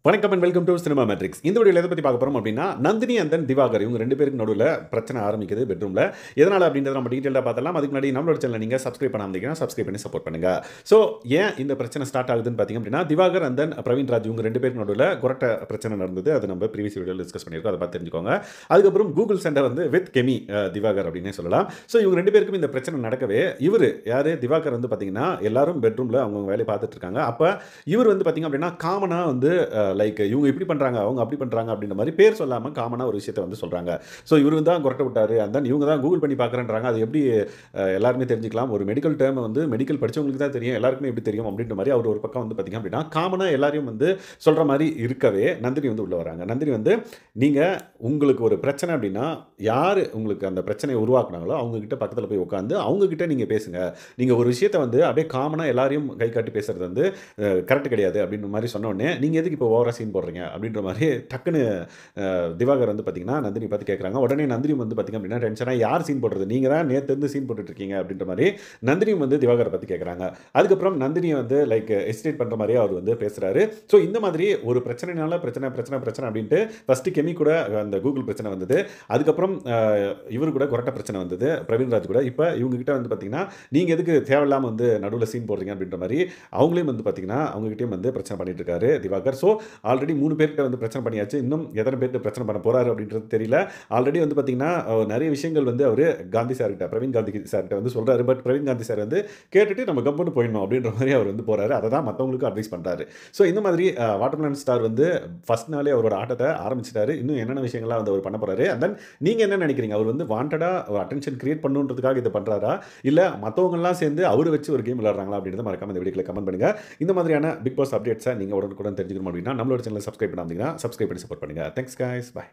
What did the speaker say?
வணக்கம் and welcome to cinema matrix. இந்த வீடியோவில் எதை பற்றி பார்க்க போகிறோம் அப்படின்னா, நந்தினி அண்ட் தென் திவாகர் இவங்க 2 பேருக்கு நடுவில் பிரச்சனை ஆரம்பிக்குது பெட்ரூமில். எதனால் அப்படின்றத நம்ம டீட்டெயிலாக பார்த்தலாம். அதுக்கு முன்னாடி நம்மளோட சேனலை நீங்கள் சப்ஸ்கிரைப் பண்ணாமல் இருந்தீங்கன்னா சப்ஸ்கிரைப் பண்ணி சப்போர்ட் பண்ணுங்க. ஸோ ஏன் இந்த பிரச்சனை ஸ்டார்ட் ஆகுதுன்னு பார்த்தீங்க அப்படின்னா, திவாகர் அண்ட் தென் பிரவீன் ராஜ் இவங்க 2 பேருக்கு நடுவில் கொரட்டை பிரச்சனை நடந்தது. அது நம்ம ப்ரீவியஸ் வீடியோவில் டிஸ்கஸ் பண்ணியிருக்கோம். அதை பார்த்து தெரிஞ்சுக்கோங்க. அதுக்கப்புறம் கூகுள் சண்டை வந்து வித் கெமி திவாகர் அப்படின்னே சொல்லலாம். ஸோ இவங்க 2 பேருக்கும் இந்த பிரச்சனை நடக்கவே இவர் யார் திவாகர் வந்து பார்த்தீங்கன்னா எல்லாரும் பெட்ரூமில் அவங்க வேலையை பார்த்துட்டு இருக்காங்க. அப்போ இவர் வந்து பார்த்தீங்க அப்படின்னா காமனாக வந்து லைக் இவங்க இப்படி பண்ணுறாங்க அவங்க அப்படி பண்ணுறாங்க அப்படின்ற மாதிரி பேர் சொல்லாமல் காமனாக ஒரு விஷயத்தை வந்து சொல்கிறாங்க. ஸோ இவர் தான் கொரட்டை விட்டார் அந்த இவங்க தான் கூகுள் பண்ணி பார்க்குறேன்றாங்க. அது எப்படி எல்லாருமே தெரிஞ்சுக்கலாம். ஒரு மெடிக்கல் டேர்ம் வந்து மெடிக்கல் படித்தவங்களுக்கு தான் தெரியும், எல்லாருக்குமே எப்படி தெரியும் அப்படின்ற மாதிரி அவர் ஒரு பக்கம் வந்து பார்த்திங்க அப்படின்னா காமனாக எல்லாரையும் வந்து சொல்கிற மாதிரி இருக்கவே நந்தினி வந்து உள்ளே வராங்க. நந்தினி வந்து நீங்கள் உங்களுக்கு ஒரு பிரச்சனை அப்படின்னா யார் உங்களுக்கு அந்த பிரச்சனையை உருவாக்குனாங்களோ அவங்கக்கிட்ட பக்கத்தில் போய் உட்காந்து அவங்கக்கிட்ட நீங்கள் பேசுங்க. நீங்கள் ஒரு விஷயத்தை வந்து அப்படியே காமனாக எல்லாரையும் கை காட்டி பேசுகிறது வந்து கரெக்ட் கிடையாது அப்படின்ற மாதிரி சொன்னோடனே நீங்கள் எதுக்கு இப்போ ஓவராக சீன் போடுறீங்க அப்படின்ற மாதிரி டக்குன்னு திவாகர் வந்து பார்த்தீங்கன்னா நந்தினி பார்த்து கேட்குறாங்க. உடனே நந்தினி வந்து பார்த்திங்க அப்படின்னா டென்ஷனாக யார் சீன் போடுறது, நீங்கள் தான் நேற்று சீன் போட்டுட்ருக்கீங்க அப்படின்ற மாதிரி நந்தினியும் வந்து திவாகரை பற்றி கேட்குறாங்க. அதுக்கப்புறம் நந்தினியை வந்து லைக் எஸ்டேட் பண்ணுற மாதிரியே அவர் வந்து பேசுகிறாரு. ஸோ இந்த மாதிரி ஒரு பிரச்சனைனால பிரச்சனை பிரச்சனை பிரச்சனை அப்படின்ட்டு ஃபஸ்ட்டு கெமி கூட அந்த கூகுள் பிரச்சனை வந்தது. அதுக்கப்புறம் இவர் கூட கொரட்டை பிரச்சனை வந்தது பிரவீன் ராஜ் கூட. இப்போ இவங்ககிட்ட வந்து பார்த்தீங்கன்னா நீங்கள் எதுக்கு தேவையில்லாமல் வந்து நடுவில் சீன் போடுறீங்க அப்படின்ற மாதிரி அவங்களையும் வந்து பார்த்தீங்கன்னா அவங்ககிட்டயும் வந்து பிரச்சனை பண்ணிட்டு இருக்காரு திவாகர். ஸோ ஆல்ரெடி 3 பேர்கிட்ட வந்து பிரச்சனை பண்ணியாச்சு. இன்னும் எத்தனை பேர்கிட்ட பிரச்சனை பண்ண போறாரு அப்படின்றது தெரியல. ஆல்ரெடி வந்து பார்த்தீங்கன்னா நிறைய விஷயங்கள் வந்து அவர் காந்தி சார்கிட்ட பிரவீன் காந்தி சார்கிட்ட வந்து சொல்றாரு. பட் பிரவீன் காந்தி சார் வந்து கேட்டுட்டு நம்ம கம்பெனி போயிடணும் அப்படின்ற மாதிரி அவர் வந்து போறாரு. அதை தான் மற்றவங்களுக்கு அட்வைஸ் பண்ணுறாரு. ஸோ இந்த மாதிரி வாட்டர்மெலன் ஸ்டார் வந்து ஃபர்ஸ்ட் நாளே அவரோட ஆட்டத்தை ஆரம்பிச்சிட்டாரு. இன்னும் என்னென்ன விஷயங்கள்லாம் வந்து அவர் பண்ண போறாரு. அண்ட் தென் நீங்கள் என்ன நினைக்கிறீங்க? அவர் வந்து வாண்டடாக அட்டென்ஷன் கிரியேட் பண்ணுன்றதுக்காக இதை பண்ணுறாரா இல்லை மற்றவங்கலாம் சேர்ந்து அவரை வச்சு ஒரு கேம் விளையாடுறாங்களா அப்படின்றத மறக்காம இந்த வீடியோவில் கமெண்ட் பண்ணுங்க. இந்த மாதிரியான பிக் பாஸ் அப்டேட்ஸை நீங்கள் உடனுக்குடன் தெரிஞ்சுக்கணும் அப்படின்னா நம்மளோட சேனலை சப்ஸ்கிரைப் பண்ணாதீங்கன்னா சப்ஸ்கிரைப் பண்ணி சப்போர்ட் பண்ணுங்க. Thanks guys, by.